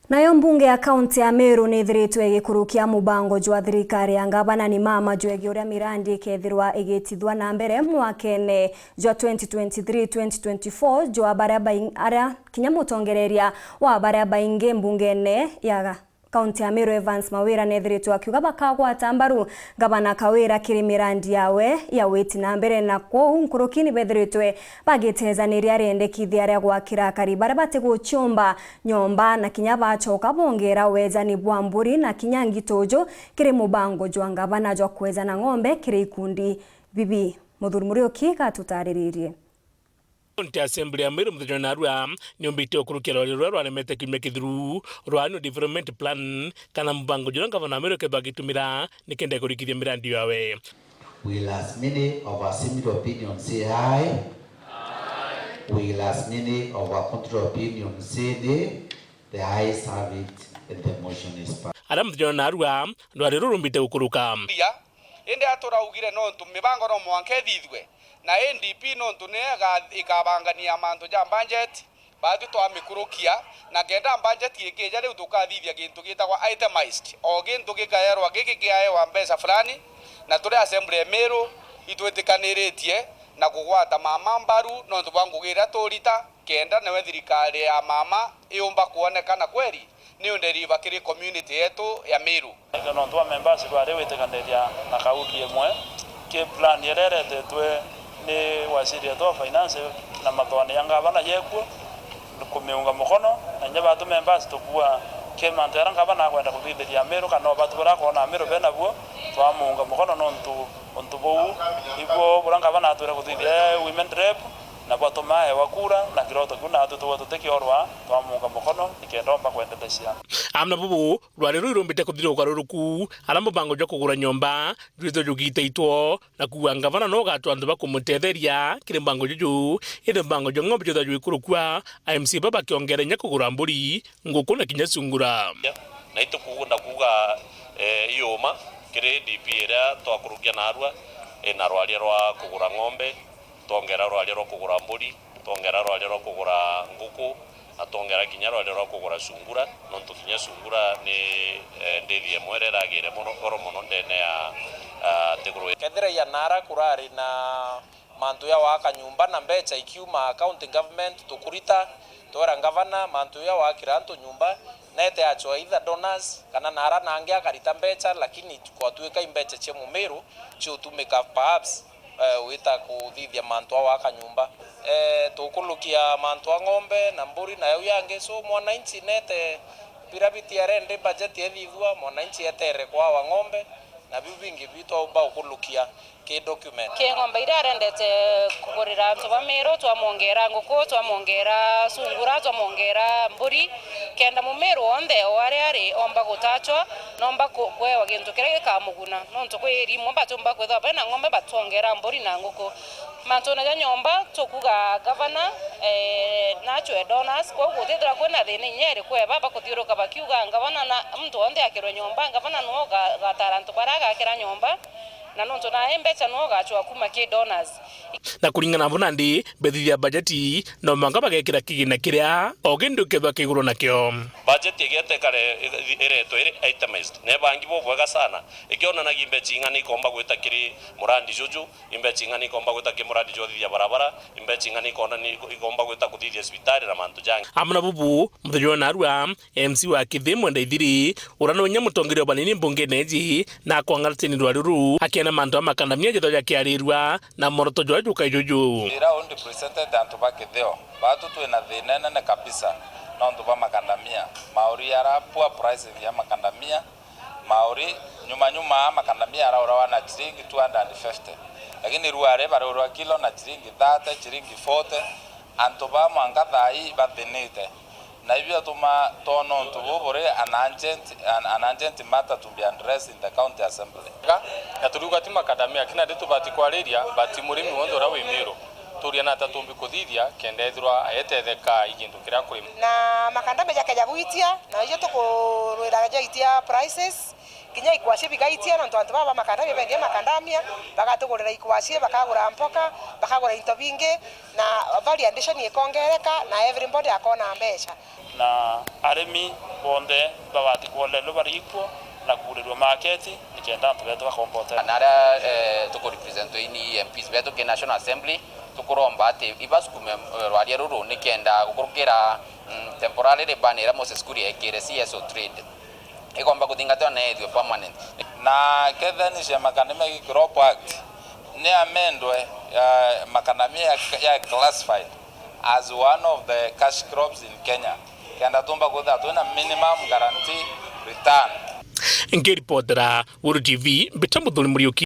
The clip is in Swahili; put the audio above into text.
Nayo mbunge ya kaunti ya Meru nithiritwe gikurukia mubango jwa thirikari ya ngavana ni mama jwegi uria mirandi ikethirwa igitithwa na mbere mwakene jwa 2023-2024 jwa baraba aria kinya mutongereria wa baraba inge mbungene ya kaunti ya Meru Evans Mawira nethiritwe akiuga bakagwata mbaru gavana Kawira kiri mirandi yawe ya witi na mbere na kou nkurukini bethiritwe bagitezaniria arendekithia aria gwakira akari baria batiguchumba nyomba na kinya bachoka bongera wezani bwa mburi na kinya ngitojo kiri mubango jwa ngavana jwa kwezana ng'ombe kiri ikundi bibi Muthuri Murioki gatutaririe. County Assembly ya Meru muthenya narua nyombite okurukira rwa rwanemete kime kithuru rwa no development plan kana mbango jura ngavana Meru kebagitumira nikende kurikithia mirandi yawe. Will as many of our similar opinion say aye? Aye. Will as many of our contrary opinion say nay? The ayes have it and the motion is passed. Ara muthenya narua rwari rurumbite ukuruka. Ende aturaugire no tumibango no mwankethithwe na NDP no tunega ikabangania mantu ja budget batu to amikurukia na genda budget yekeja riu tukathithia gintu gitagwa itemized o gintu gikaerwa gikiae wa mbeca fulani na turi assembly Meru itwetikaniritie na kugwata mama mbaru no tubangugira turita kenda newe thirikari ya mama iumba kuonekana kweli ni underiva kiri community yetu ya Meru no twa members rwa riwitikaniriria na kauki imwe ki plan yererete twe ni waziri wa finance na matwani ya ngavana yekwo kumiunga mukono na nyaba tu members tukua kemantera ngavana kwenda kuthithiria Meru kana batu barakona Meru bena buo twamunga mukono no ntu bou ibo buranga bana atwira kuthithia women rep na batomae wakura na kiroto kuna atutuwa tutekiorwa twamunga mukono ikendomba kwendelesha amna bubu rwari rurumbite kuthira ukaruruku ala mubango jwa kugura nyomba jwito jugite itwo na kuwa ngavana no gatwa andu bakumutetheria kire mbango juju inde mbango jo ngombe jwa jwikurukwa IMC baba kiongere nya kugura mburi nguku na kinya sungura na itukugunda kuga iyoma kire DP era twakurukia narua na rwari rwa kugura ngombe tongera rwari rwa kugura mburi tongera rwari rwa kugura nguku atongera kinya rwari rwa kugura sungura no tukinya sungura ni ndithie mwereragire muno muno ndene ya teguru kedere ya nara kurari na mantu ya waka nyumba na mbecha ikiuma county government tukurita tora ngavana mantu ya wakira antu nyumba nete acho either donors kana nara nange akarita mbecha lakini kwa tuweka imbecha che Meru cho tumeka perhaps wita kuthithia mantu waka nyumba tukulukia mantu ng'ombe na mburi na yange so mwananchi nete pirabiti arende budget yethithwa mwananchi etere kwa wa ng'ombe na bibingi bito ba ukulukia ke document ke ng'ombe ira arendete kugurira antu ba Meru twamongera nguku twamongera sungura twamongera mburi kenda mu Meru onde wari omba gutachwa nomba kwewa gintu kire gikamuguna nontu kwiri momba tumba kwetha bana ng'ombe batongera mburi na nguku mantona ja nyomba tukuga gavana nacho donors kwa gutethera kwena thini nyeri kwe baba kuthiuruka bakiuga ngavana na mtu onde akirwa nyomba ngavana no gatarantu baraga akira nyomba na nonto na embecha no gachwa kuma ki donors na kuringana bunandi bethithia budgeti no manga bagekira kigina kiria ogindu kethwa kiguru nakyo budget yegete kare ireto itemized ne bangi bo bwega sana ikiona na imbecha ingani komba gwita kiri murandi juju imbecha ingani komba gwita ki murandi jothithia barabara imbecha ingani kona ni ikomba gwita kuthithia hospitali na mantu jangi amna bubu muthenya narua MC wa kithimwe ndaithiri urano nya mutongerio banini mbunge neji na kwangaratini rwaruru akena mantu amakandamia jitho ya kiarirwa na moroto joju kaijuju ira on represented antu bakitheo batu twina thina na kabisa no ndu ba makandamia mauri ara poor price ya makandamia mauri nyuma makandamia ara wana chiringi 250 lakini ruare barorwa kilo na chiringi 30 chiringi 40 antu ba mwanga thai bathinite na hivyo tuma tono ntubure an urgent matter to be addressed in the county assembly na turuga ti makadamia kina ndetu bati kwarĩria bati murimi wondo ra wimiro turia na tatumbi kuthithia kendethirwa ayetetheka igintu kiria kurima na makandamia jakeja buitia na hiyo tukurwira jaitia prices kinya ikwashie bigaitia no ntu baba makandamia bendia makandamia bagatugurira ikwashie bakagura mpoka bakagura into bingi na value addition ikongereka na everybody akona mbeca na arimi bonde babati kwolelo barikwo na kurirwa market nikenda antu betu bakompota nara tuko represent ini MPs betu ke National Assembly tukuromba ati ibasukume rwaria ruru nikenda gukurukira temporary banera Moses Kuria ekire CSO trade igomba kuthingatwa na ethio permanent na kethanisha makaname Crop Act ni amendwe makanamia ya classified as one of the cash crops in Kenya kenda tumba kutha tuna minimum guarantee return. Ngiripotera Uru TV Bitamuthuri Muriuki.